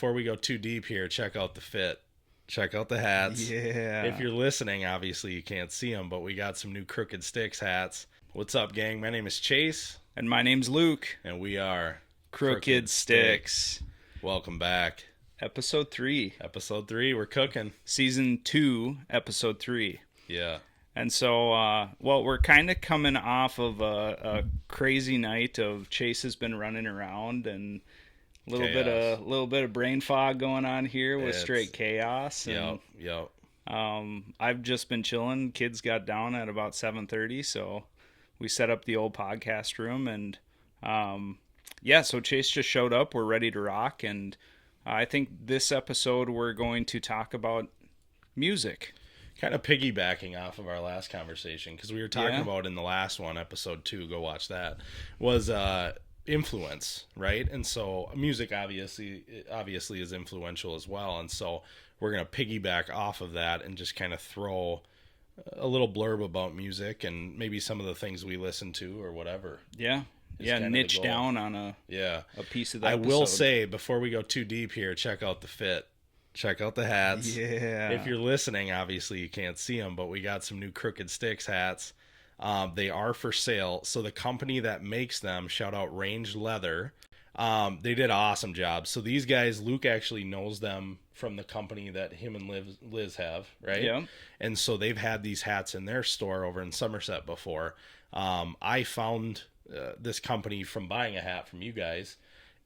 before we go too deep here, check out the fit. Check out the hats. Yeah. If you're listening, obviously you can't see them, but we got some new Crooked Stix hats. What's up, gang? My name is Chase. And my name's Luke. And we are Crooked Stix. Welcome back. Episode 3. Episode 3, we're cooking. Season 2, Episode 3. Yeah. And so, we're kind of coming off of a crazy night of Chase has been running around and a little bit of brain fog going on here with straight chaos. And, Yep. I've just been chilling. Kids got down at about 7:30, so we set up the old podcast room, and so Chase just showed up. We're ready to rock, and I think this episode we're going to talk about music. Kind of piggybacking off of our last conversation, because we were talking about in the last one, episode 2, go watch that, was influence, right? And so music obviously is influential as well, and so we're going to piggyback off of that and just kind of throw a little blurb about music and maybe some of the things we listen to or whatever. Niche down on a piece of that episode. Will say, before we go too deep here, check out the fit. Check out the hats. Yeah. If you're listening, obviously you can't see them, but we got some new Crooked Stix hats. They are for sale. So the company that makes them, shout out Range Leather, they did an awesome job. So these guys, Luke actually knows them from the company that him and Liz have, right? Yeah. And so they've had these hats in their store over in Somerset before. I found this company from buying a hat from you guys,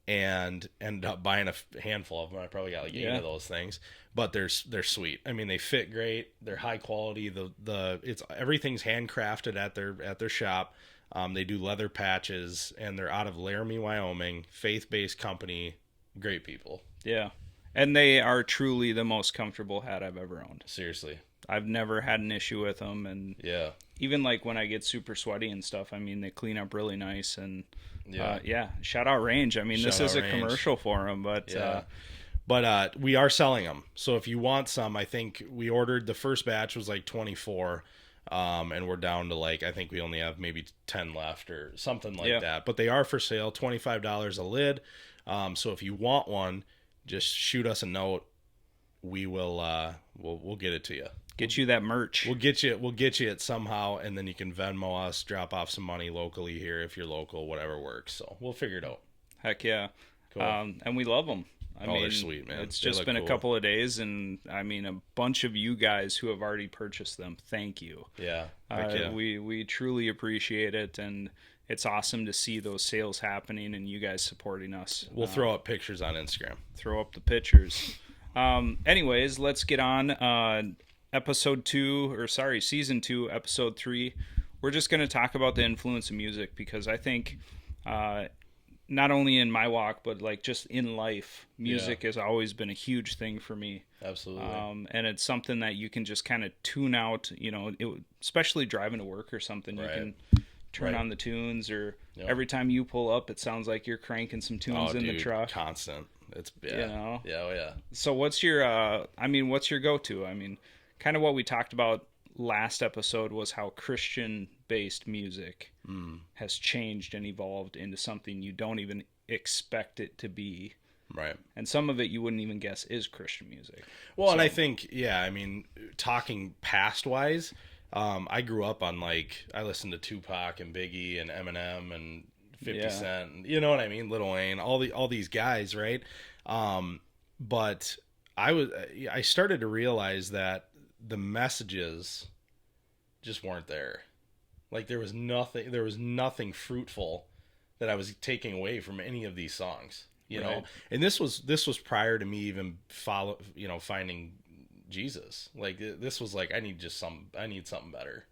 and ended up buying a handful of them. I probably got like 8 of those things, but they're sweet. I mean, they fit great. They're high quality. Everything's handcrafted at their shop. They do leather patches, and they're out of Laramie, Wyoming. Faith-based company, great people. Yeah, and they are truly the most comfortable hat I've ever owned. Seriously, I've never had an issue with them, and even like when I get super sweaty and stuff, I mean, they clean up really nice, and shout out Range. I mean, this is a commercial for them, but we are selling them. So if you want some, I think we ordered, the first batch was like 24, and we're down to I think we only have maybe 10 left or something like that. But they are for sale, $25 a lid. So if you want one, just shoot us a note. We will we'll get it to you. Get you that merch. We'll get you it somehow, and then you can Venmo us, drop off some money locally here if you're local, whatever works. So we'll figure it out. Heck yeah. Cool. And we love them. I mean, they're sweet, man. It's just been a couple of days, and I mean, a bunch of you guys who have already purchased them. Thank you. Yeah. We truly appreciate it, and it's awesome to see those sales happening and you guys supporting us. We'll throw up pictures on Instagram. Throw up the pictures. Anyways, let's get on. Season 2, Episode 3. We're just going to talk about the influence of music, because I think not only in my walk, but like just in life, music has always been a huge thing for me. Absolutely. And it's something that you can just kind of tune out, especially driving to work or something. You can turn on the tunes, or every time you pull up, it sounds like you're cranking some tunes in the truck. Constant. It's So what's your go-to? I mean, kind of what we talked about last episode was how Christian-based music has changed and evolved into something you don't even expect it to be. Right. And some of it you wouldn't even guess is Christian music. Well, and I think, talking past-wise, I grew up on, I listened to Tupac and Biggie and Eminem and 50 Cent, and, you know what I mean? Lil Wayne, all these guys, right? But I started to realize that the messages just weren't there. There was nothing fruitful that I was taking away from any of these songs, you know? And this was prior to me even finding Jesus. This was I need something better,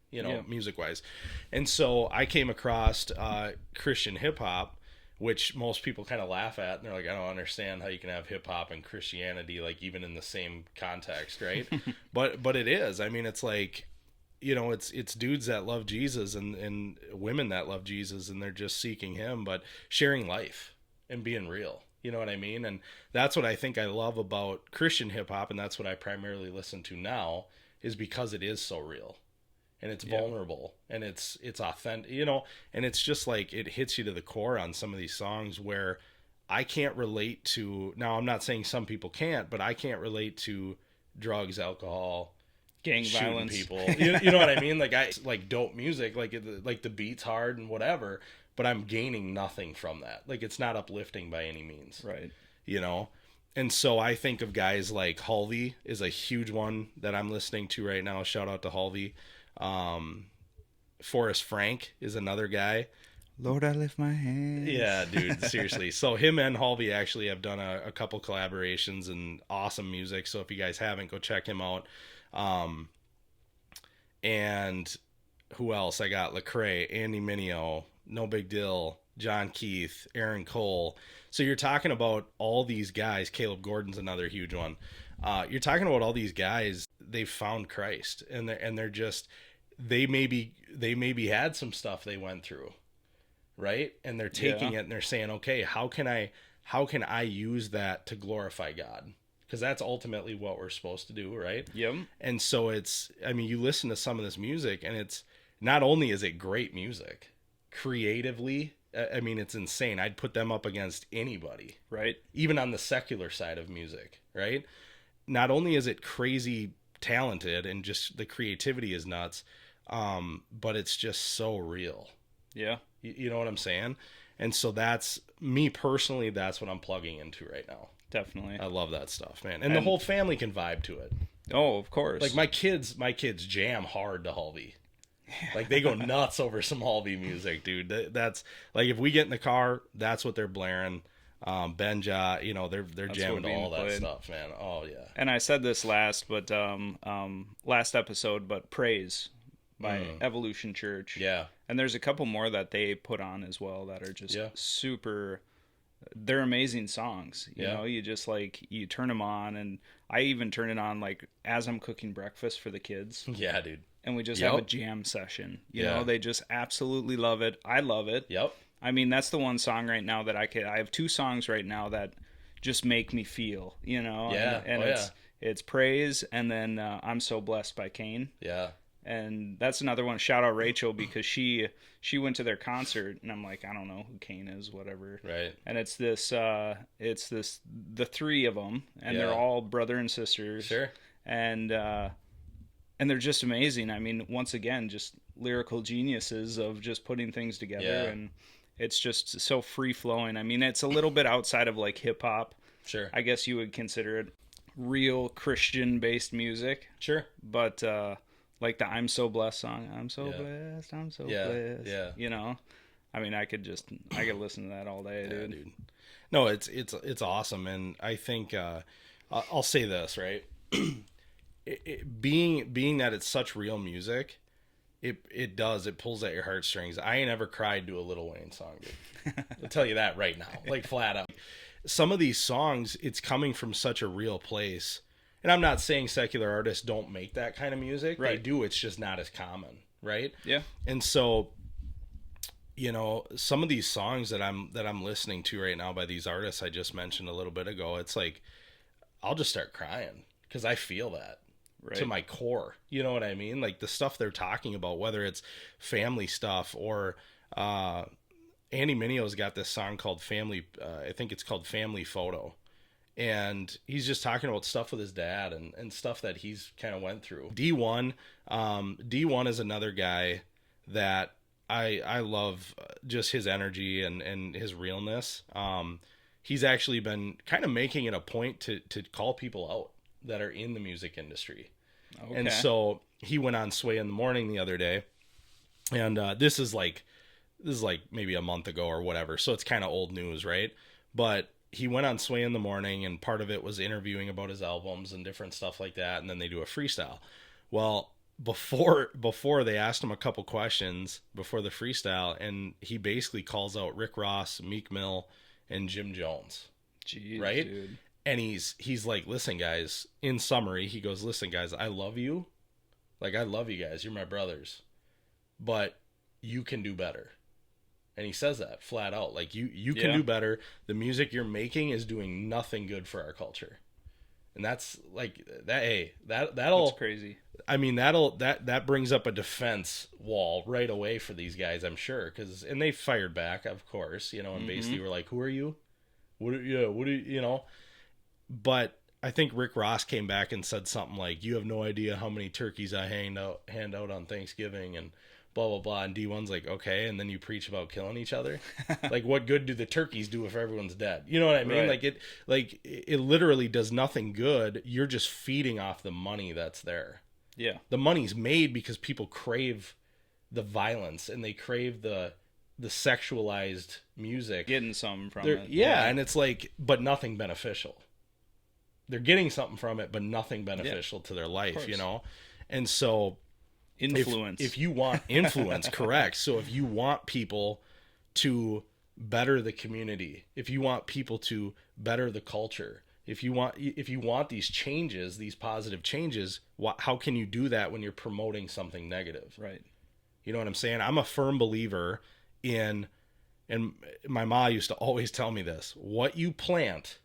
music wise. And so I came across Christian hip hop, which most people kind of laugh at, and they're like, I don't understand how you can have hip hop and Christianity even in the same context, right? but it is. I mean, it's it's dudes that love Jesus and women that love Jesus, and they're just seeking him, but sharing life and being real. You know what I mean? And that's what I think I love about Christian hip hop, and that's what I primarily listen to now, is because it is so real. And it's vulnerable, and it's authentic, and it's just it hits you to the core on some of these songs where I can't relate to, now I'm not saying some people can't, but I can't relate to drugs, alcohol, gang shooting violence, people. You know what I mean? Like, I like dope music, like the beat's hard and whatever, but I'm gaining nothing from that. Like, it's not uplifting by any means. right? You know? And so I think of guys like Halvey is a huge one that I'm listening to right now. Shout out to Halvey. Forrest Frank is another guy. Lord, I lift my hands. Yeah, dude, seriously. So him and Halvey actually have done a couple collaborations and awesome music. So if you guys haven't, go check him out. And who else? I got Lecrae, Andy Mineo, No Big Deal, John Keith, Aaron Cole. So you're talking about all these guys. Caleb Gordon's another huge one. You're talking about all these guys. They've found Christ, and they're just, they maybe had some stuff they went through, right? And they're taking it and they're saying, okay, how can I use that to glorify God? Because that's ultimately what we're supposed to do, right? Yep. And so you listen to some of this music, and it's not only is it great music, creatively, it's insane. I'd put them up against anybody, right? Even on the secular side of music, right? Not only is it crazy talented and just the creativity is nuts, but it's just so real. Yeah. You know what I'm saying? And so that's me personally. That's what I'm plugging into right now. Definitely. I love that stuff, man. And the whole family can vibe to it. Oh, of course. Like my kids jam hard to Halvey. Like they go nuts over some Halvey music, dude. That's like, if we get in the car, that's what they're blaring. Benja, they're jamming to all that stuff, man. Oh yeah. And I said this last episode, but Praise by Evolution Church. Yeah. And there's a couple more that they put on as well that are just super. They're amazing songs. You know, you just you turn them on, and I even turn it on like as I'm cooking breakfast for the kids. Yeah, dude. And we just have a jam session. You know, they just absolutely love it. I love it. Yep. I mean, that's the one song right now that I have two songs right now that just make me feel, Yeah. And it's Praise, and then I'm So Blessed by Kane. Yeah. And that's another one. Shout out Rachel, because she went to their concert, and I'm like, I don't know who Kane is, whatever. Right. And it's the three of them, and they're all brother and sisters. Sure. And they're just amazing. I mean, once again, just lyrical geniuses of just putting things together, and it's just so free flowing. I mean, it's a little bit outside of like hip hop. Sure. I guess you would consider it real Christian based music. Sure. But like the I'm So Blessed song, I'm so blessed, I'm so blessed. Yeah. I mean, I could listen to that all day, dude. No, it's awesome, and I think I'll say this, right? Being that it's such real music, it pulls at your heartstrings. I ain't ever cried to a Lil Wayne song, dude. I'll tell you that right now, like flat out. Some of these songs, it's coming from such a real place. And I'm not saying secular artists don't make that kind of music. Right. They do. It's just not as common, right? Yeah. And so, some of these songs that I'm listening to right now by these artists I just mentioned a little bit ago, it's like I'll just start crying because I feel that to my core. You know what I mean? Like the stuff they're talking about, whether it's family stuff or Andy Mineo's got this song called Family. I think it's called Family Photo. And he's just talking about stuff with his dad and stuff that he's kind of went through. D1 is another guy that I love, just his energy and his realness. He's actually been kind of making it a point to call people out that are in the music industry. Okay. And so he went on Sway in the Morning the other day, and this is like maybe a month ago or whatever, so it's kind of old news, right? But he went on Sway in the Morning, and part of it was interviewing about his albums and different stuff like that, and then they do a freestyle. Well, before they asked him a couple questions before the freestyle, and he basically calls out Rick Ross, Meek Mill, and Jim Jones. Jeez, right? Dude. And he's like, listen, guys, in summary, he goes, listen, guys, I love you. Like, I love you guys. You're my brothers. But you can do better. And he says that flat out. Like, you can do better. The music you're making is doing nothing good for our culture. And that's like that. Hey, that'll. That's crazy. I mean, that brings up a defense wall right away for these guys, I'm sure. And they fired back, of course, and basically were like, who are you? What do you know? But I think Rick Ross came back and said something like, "You have no idea how many turkeys I hand out on Thanksgiving," and blah blah blah. And D1's like, "Okay," and then you preach about killing each other. Like, what good do the turkeys do if everyone's dead? You know what I mean? Right. Like it literally does nothing good. You're just feeding off the money that's there. Yeah. The money's made because people crave the violence and they crave the sexualized music. Getting something from They're, it. yeah, and it's like, but nothing beneficial. They're getting something from it, but nothing beneficial to their life, you know? And so influence. If you want influence, correct. So if you want people to better the community, if you want people to better the culture, if you want these changes, these positive changes, how can you do that when you're promoting something negative? Right. You know what I'm saying? I'm a firm believer in, and my ma used to always tell me this, what you plant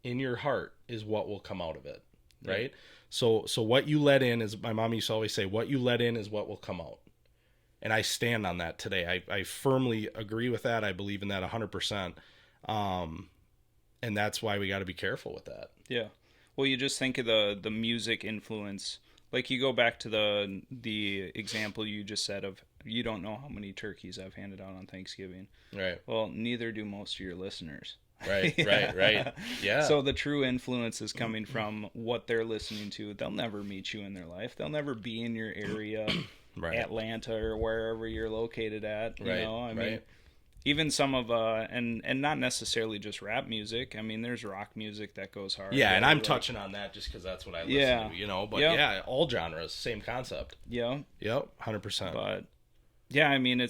in your heart is what will come out of it, right? Yeah. So what you let in is, my mom used to always say, what you let in is what will come out. And I stand on that today. I firmly agree with that. I believe in that 100%. And that's why we got to be careful with that. Yeah. Well, you just think of the music influence. Like, you go back to the example you just said of, you don't know how many turkeys I've handed out on Thanksgiving. Right. Well, neither do most of your listeners. Right, right. Yeah. So the true influence is coming from what they're listening to. They'll never meet you in their life. They'll never be in your area, right. Atlanta or wherever you're located at. You know, I mean, even some of and not necessarily just rap music. I mean, there's rock music that goes hard. Yeah, and I'm touching on that just because that's what I listen to. You know, but yeah, all genres, same concept. Yeah. Yep. 100%. But yeah, I mean,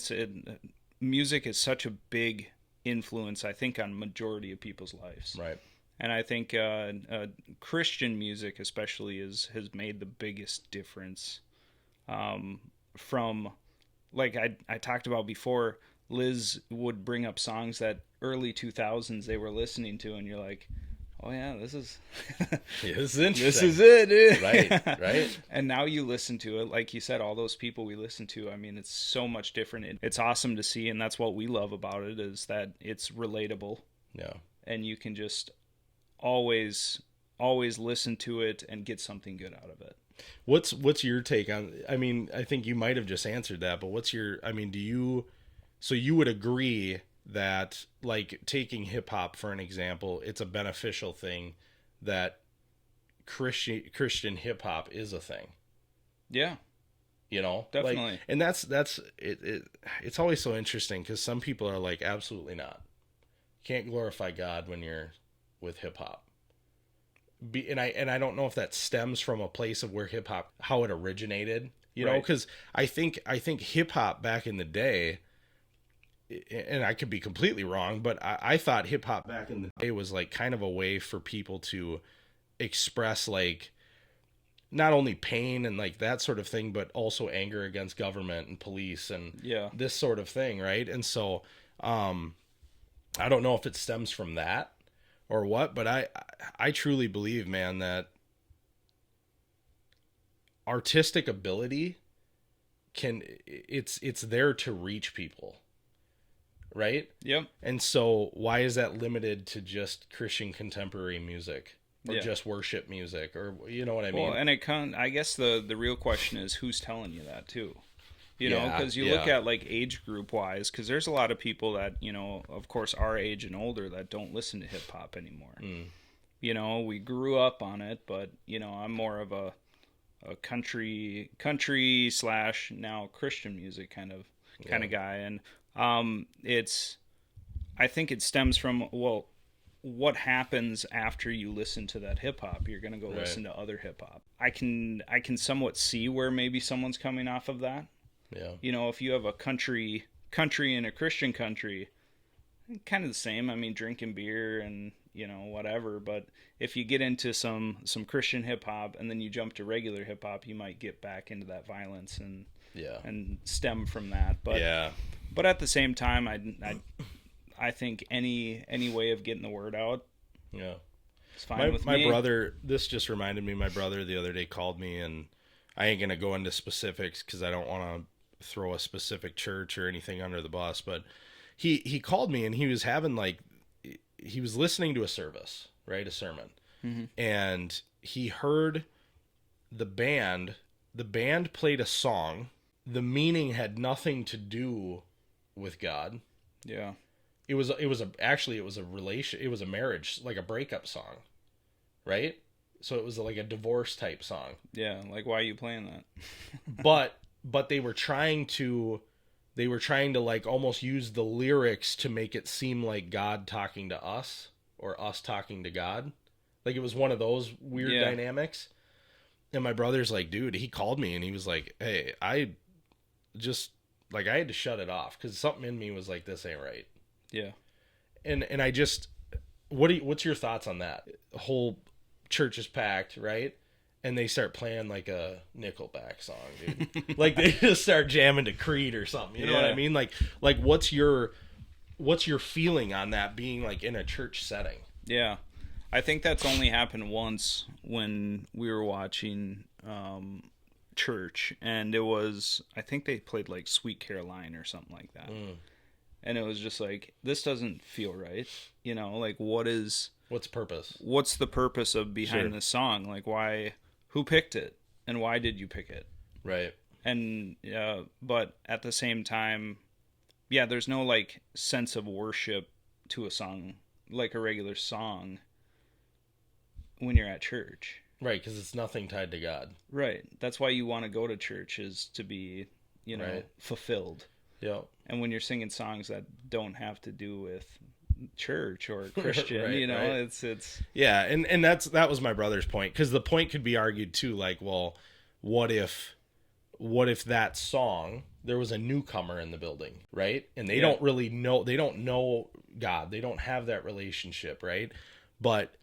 music is such a big influence, I think, on majority of people's lives. Right. And I think Christian music especially has made the biggest difference. From, like I talked about before, Liz would bring up songs that early 2000s they were listening to, and you're like, oh yeah, this is this is interesting. This is it, dude. Right. And now you listen to it, like you said, all those people we listen to, I mean, it's so much different. It's awesome to see, and that's what we love about it, is that it's relatable. Yeah. And you can just always listen to it and get something good out of it. What's your take on, I mean, I think you might have just answered that, but so you would agree that, like, taking hip hop for an example, it's a beneficial thing, that Christian hip hop is a thing. Yeah. You know, definitely. Like, and that's it. It's always so interesting because some people are like, absolutely not. You can't glorify God when you're with hip hop. And I don't know if that stems from a place of where hip hop, how it originated, you know, because I think hip hop back in the day, and I could be completely wrong, but I thought hip hop back in the day was like kind of a way for people to express, like, not only pain and like that sort of thing, but also anger against government and police and this sort of thing. Right. And so, I don't know if it stems from that or what, but I truly believe, man, that artistic ability it's there to reach people. Right? Yep. And so why is that limited to just Christian contemporary music or just worship music, or, you know what I mean? Well, and I guess the real question is, who's telling you that too? You know, because you look at, like, age group wise, because there's a lot of people that, you know, of course, our age and older, that don't listen to hip hop anymore. You know, we grew up on it, but, you know, I'm more of a country / now Christian music kind of guy. And I think it stems from, well, what happens after you listen to that hip hop? You're going to go listen to other hip hop. I can somewhat see where maybe someone's coming off of that. Yeah. You know, if you have a country and a Christian country, kind of the same. I mean, drinking beer and, you know, whatever. But if you get into some Christian hip hop and then you jump to regular hip hop, you might get back into that violence and stem from that. But at the same time, I think any way of getting the word out, it's fine with me. My brother, this just reminded me, my brother the other day called me, and I ain't gonna go into specifics because I don't want to throw a specific church or anything under the bus, but he called me, and he was having, like, he was listening to a service, right? A sermon. Mm-hmm. And he heard the band played a song. The meaning had nothing to do with God. Yeah. It was a marriage, like a breakup song, right? So it was like a divorce type song. Yeah, like why are you playing that? but they were trying to like almost use the lyrics to make it seem like God talking to us or us talking to God. Like it was one of those weird dynamics. And my brother's like, dude, he called me and he was like, hey, I had to shut it off because something in me was like, this ain't right. Yeah. And I just, what's your thoughts on that? The whole church is packed, right? And they start playing like a Nickelback song, dude. Like they just start jamming to Creed or something. You know what I mean? Like what's your feeling on that being like in a church setting? Yeah. I think that's only happened once when we were watching church, and it was, I think they played like Sweet Caroline or something like that. And it was just like, this doesn't feel right. You know, like what's purpose? What's the purpose of behind this song? Like who picked it and why did you pick it? Right. And, but at the same time, yeah, there's no like sense of worship to a song, like a regular song when you're at church. Right, because it's nothing tied to God. Right. That's why you want to go to church, is to be, fulfilled. Yeah. And when you're singing songs that don't have to do with church or Christian, right. it's yeah, and that was my brother's point, because the point could be argued too, like, well, what if that song, there was a newcomer in the building, right? And they don't really know, they don't know God, they don't have that relationship, right? But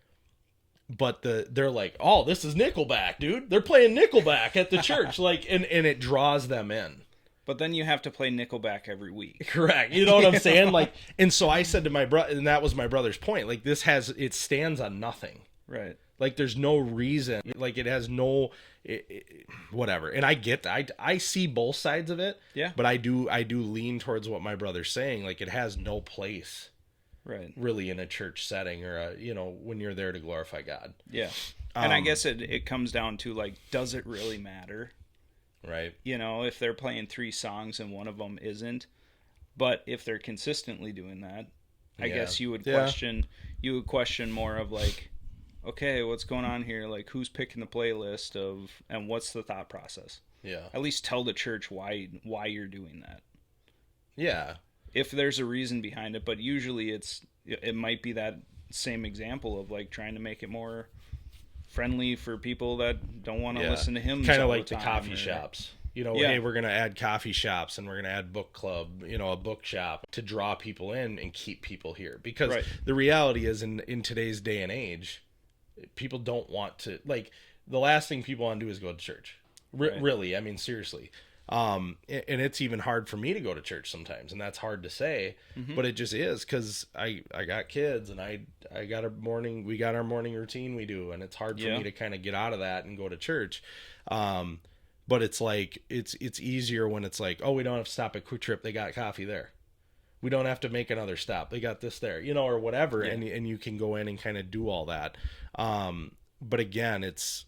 they're like, oh, this is Nickelback, dude. They're playing Nickelback at the church, like, and it draws them in. But then you have to play Nickelback every week. Correct. You know what I'm saying? Like, and so I said to my brother, and that was my brother's point. Like, it stands on nothing. Right. Like, there's no reason. Like, it has no, whatever. And I get that. I see both sides of it. Yeah. But I do lean towards what my brother's saying. Like, it has no place. Right. Really in a church setting or when you're there to glorify God. Yeah. And I guess it comes down to, like, does it really matter? Right. If they're playing 3 songs and one of them isn't, but if they're consistently doing that, I guess you would question more of like, okay, what's going on here? Like, who's picking the playlist and what's the thought process? Yeah. At least tell the church why you're doing that. Yeah. If there's a reason behind it, but usually it might be that same example of like trying to make it more friendly for people that don't want to listen to hymns. Kind of like the coffee shops. Hey, we're going to add coffee shops and we're going to add book club, a bookshop to draw people in and keep people here. Because the reality is in today's day and age, people don't want to, like, the last thing people want to do is go to church. Really, I mean, seriously. And it's even hard for me to go to church sometimes, and that's hard to say, but it just is, because I got kids and we got our morning routine we do, and it's hard for me to kind of get out of that and go to church. But it's like, it's easier when it's like, oh, we don't have to stop at Quick Trip, they got coffee there. We don't have to make another stop, they got this there, or whatever, and you can go in and kind of do all that. But again, it's,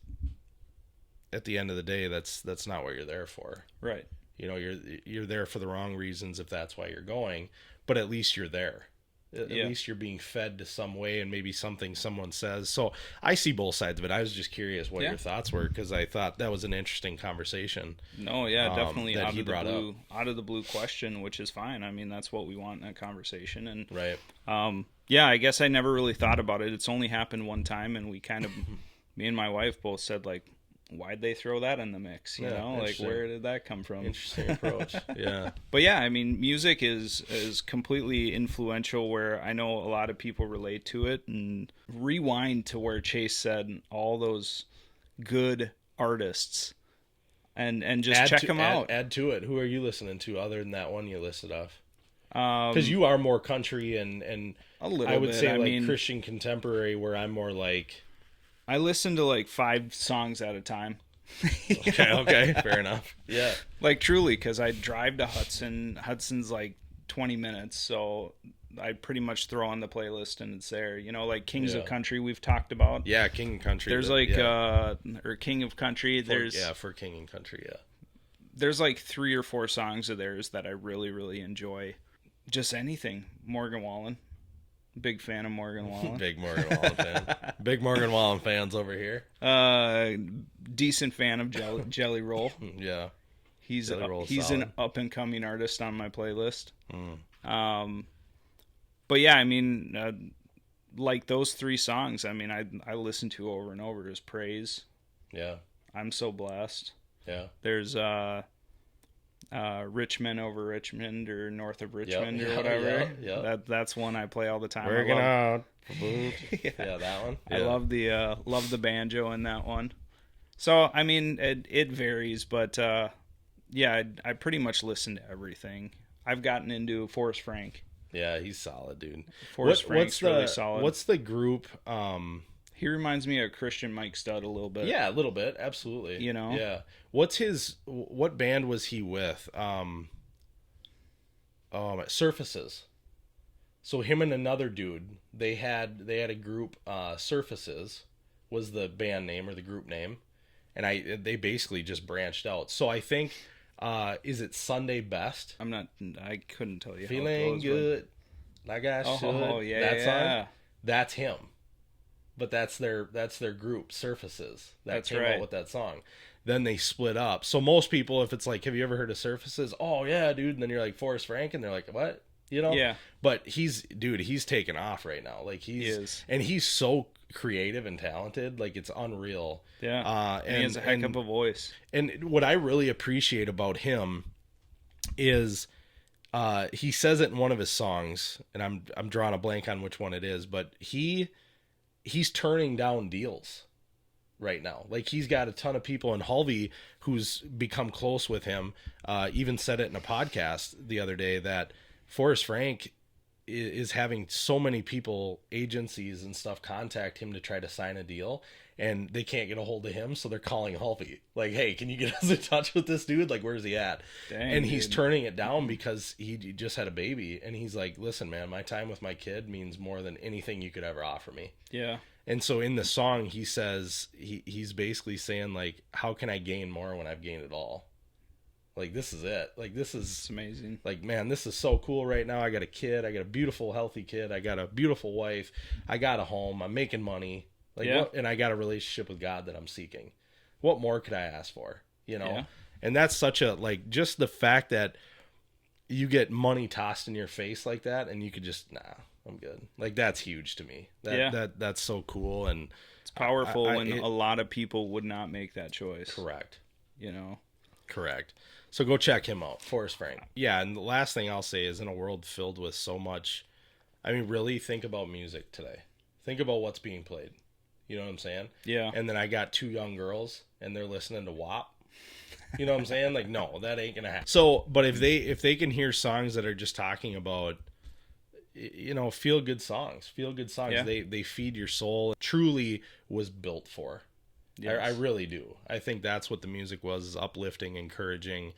at the end of the day, that's not what you're there for. Right. You're there for the wrong reasons if that's why you're going, but at least you're there. At least you're being fed to some way, and maybe something someone says. So I see both sides of it. I was just curious what your thoughts were, because I thought that was an interesting conversation. No, yeah, definitely out of the blue question, which is fine. I mean, that's what we want in a conversation. And right. I guess I never really thought about it. It's only happened one time, and we kind of, me and my wife both said, like, why'd they throw that in the mix? Like, where did that come from? Interesting approach. Yeah. But yeah, I mean, music is completely influential, where I know a lot of people relate to it. And rewind to where Chase said all those good artists and just check them out. Add to it. Who are you listening to other than that one you listed off? Because you are more country and a little I would bit. say Christian contemporary, where I'm more like, I listen to like 5 songs at a time. Okay, fair enough. Yeah. Like, truly, because I drive to Hudson. Hudson's like 20 minutes, so I pretty much throw on the playlist and it's there. You know, like Kings of Yeah. Country we've talked about. Yeah, King and Country. There's or King of Country. For King and Country, yeah. There's like 3 or 4 songs of theirs that I really, really enjoy. Just anything. Morgan Wallen. Big fan of Morgan Wallen. Big Morgan Wallen fan. Big Morgan Wallen fans over here. Decent fan of Jelly Roll. Yeah. He's an up and coming artist on my playlist. But yeah, I mean, like those 3 songs, I mean, I listen to over and over. There's Praise. Yeah. I'm So Blessed. Yeah. There's Richmond Over Richmond or North of Richmond or Yeah, whatever. yeah. That's one I play all the time. Working out. Yeah, that one. I love the banjo in that one. So I mean, it varies, but yeah, I pretty much listen to everything. I've gotten into Forrest Frank. Yeah, he's solid, dude. Forrest Frank's really solid. What's the group? He reminds me of Christian Mike Stud a little bit. Yeah, a little bit, absolutely. You know? Yeah. What band was he with? Surfaces. So him and another dude, they had a group. Surfaces was the band name or the group name, and they basically just branched out. So I think, is it Sunday Best? I couldn't tell you. Feeling good, like I should. Oh yeah, that yeah. song. That's him. But that's their group, Surfaces. That came out with that song. Then they split up. So most people, if it's like, have you ever heard of Surfaces? Oh yeah, dude. And then you're like Forrest Frank, and they're like, what? You know? Yeah. But he's taken off right now. Like he is, and he's so creative and talented. Like it's unreal. Yeah. And he has a heck of a voice. And what I really appreciate about him is, he says it in one of his songs, and I'm drawing a blank on which one it is, but he's turning down deals right now. Like he's got a ton of people, and Halvey, who's become close with him, even said it in a podcast the other day that Forrest Frank is having so many people, agencies and stuff, contact him to try to sign a deal, and they can't get a hold of him, so they're calling Halvey. Like, hey, can you get us in touch with this dude? Like, where's he at? Dang, and he's dude. turning it down because he just had a baby, and he's like, listen, man, my time with my kid means more than anything you could ever offer me. Yeah. And so in the song, he says, he's basically saying, like, how can I gain more when I've gained it all? Like, this is it. Like, it's amazing. Like, man, this is so cool right now. I got a kid. I got a beautiful, healthy kid. I got a beautiful wife. I got a home. I'm making money. Like, yeah. And I got a relationship with God that I'm seeking. What more could I ask for? You know? Yeah. And that's such a, like, just the fact that you get money tossed in your face like that, and you could just, nah, I'm good. Like, that's huge to me. That's so cool. And it's powerful when a lot of people would not make that choice. Correct. You know? Correct. So go check him out, Forrest Frank. Yeah, and the last thing I'll say is, in a world filled with so much, I mean, really think about music today. Think about what's being played. You know what I'm saying? Yeah. And then I got 2 young girls, and they're listening to WAP. You know what I'm saying? Like, no, that ain't gonna happen. So, but if they can hear songs that are just talking about, you know, feel good songs, yeah. they feed your soul. It truly was built for. Yes. I really do. I think that's what the music was, is uplifting, encouraging,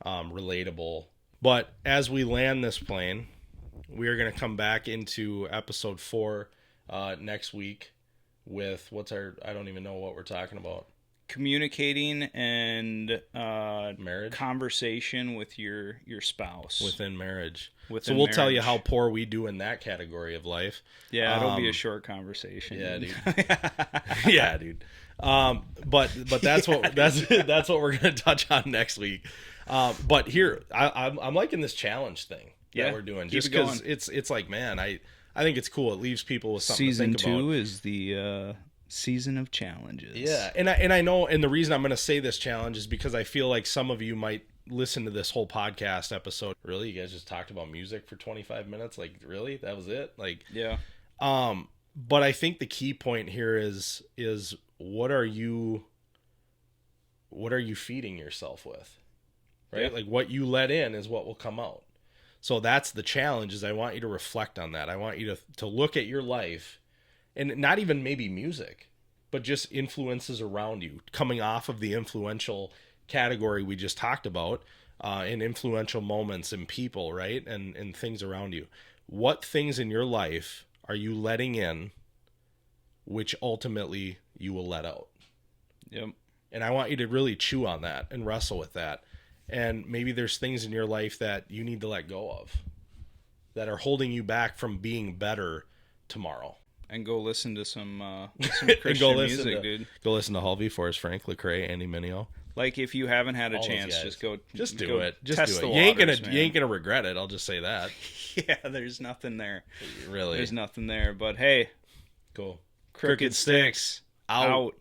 relatable. But as we land this plane, we are going to come back into episode 4 next week with I don't even know what we're talking about. Communicating and marriage, conversation with your spouse within marriage. So we'll tell you how poor we do in that category of life. Yeah, it'll be a short conversation. Yeah, dude. Yeah, dude. But that's that's what we're gonna touch on next week. But here, I'm liking this challenge thing that we're doing, just because it's like, man, I think it's cool. It leaves people with something Season to think about. 2 is the season of challenges. Yeah, and I know, and the reason I'm going to say this challenge is because I feel like some of you might listen to this whole podcast episode. Really, you guys just talked about music for 25 minutes? Like, really? That was it? Like, yeah. But I think the key point here is what are you feeding yourself with, right? Yeah. Like, what you let in is what will come out. So that's the challenge. Is I want you to reflect on that. I want you to look at your life. And not even maybe music, but just influences around you, coming off of the influential category we just talked about, and influential moments and people, right? And things around you. what things in your life are you letting in, which ultimately you will let out? Yep. And I want you to really chew on that and wrestle with that. And maybe there's things in your life that you need to let go of that are holding you back from being better tomorrow. And go listen to some Christian music, dude. Go listen to Halvey, Forrest Frank, Lecrae, Andy Mineo. Like, if you haven't had a All those chance, guys. just go. Just do go it. Just test do it. the You waters, ain't gonna regret it. I'll just say that. Yeah, there's nothing there. Really, There's nothing there. But hey, cool. Crooked Stix out.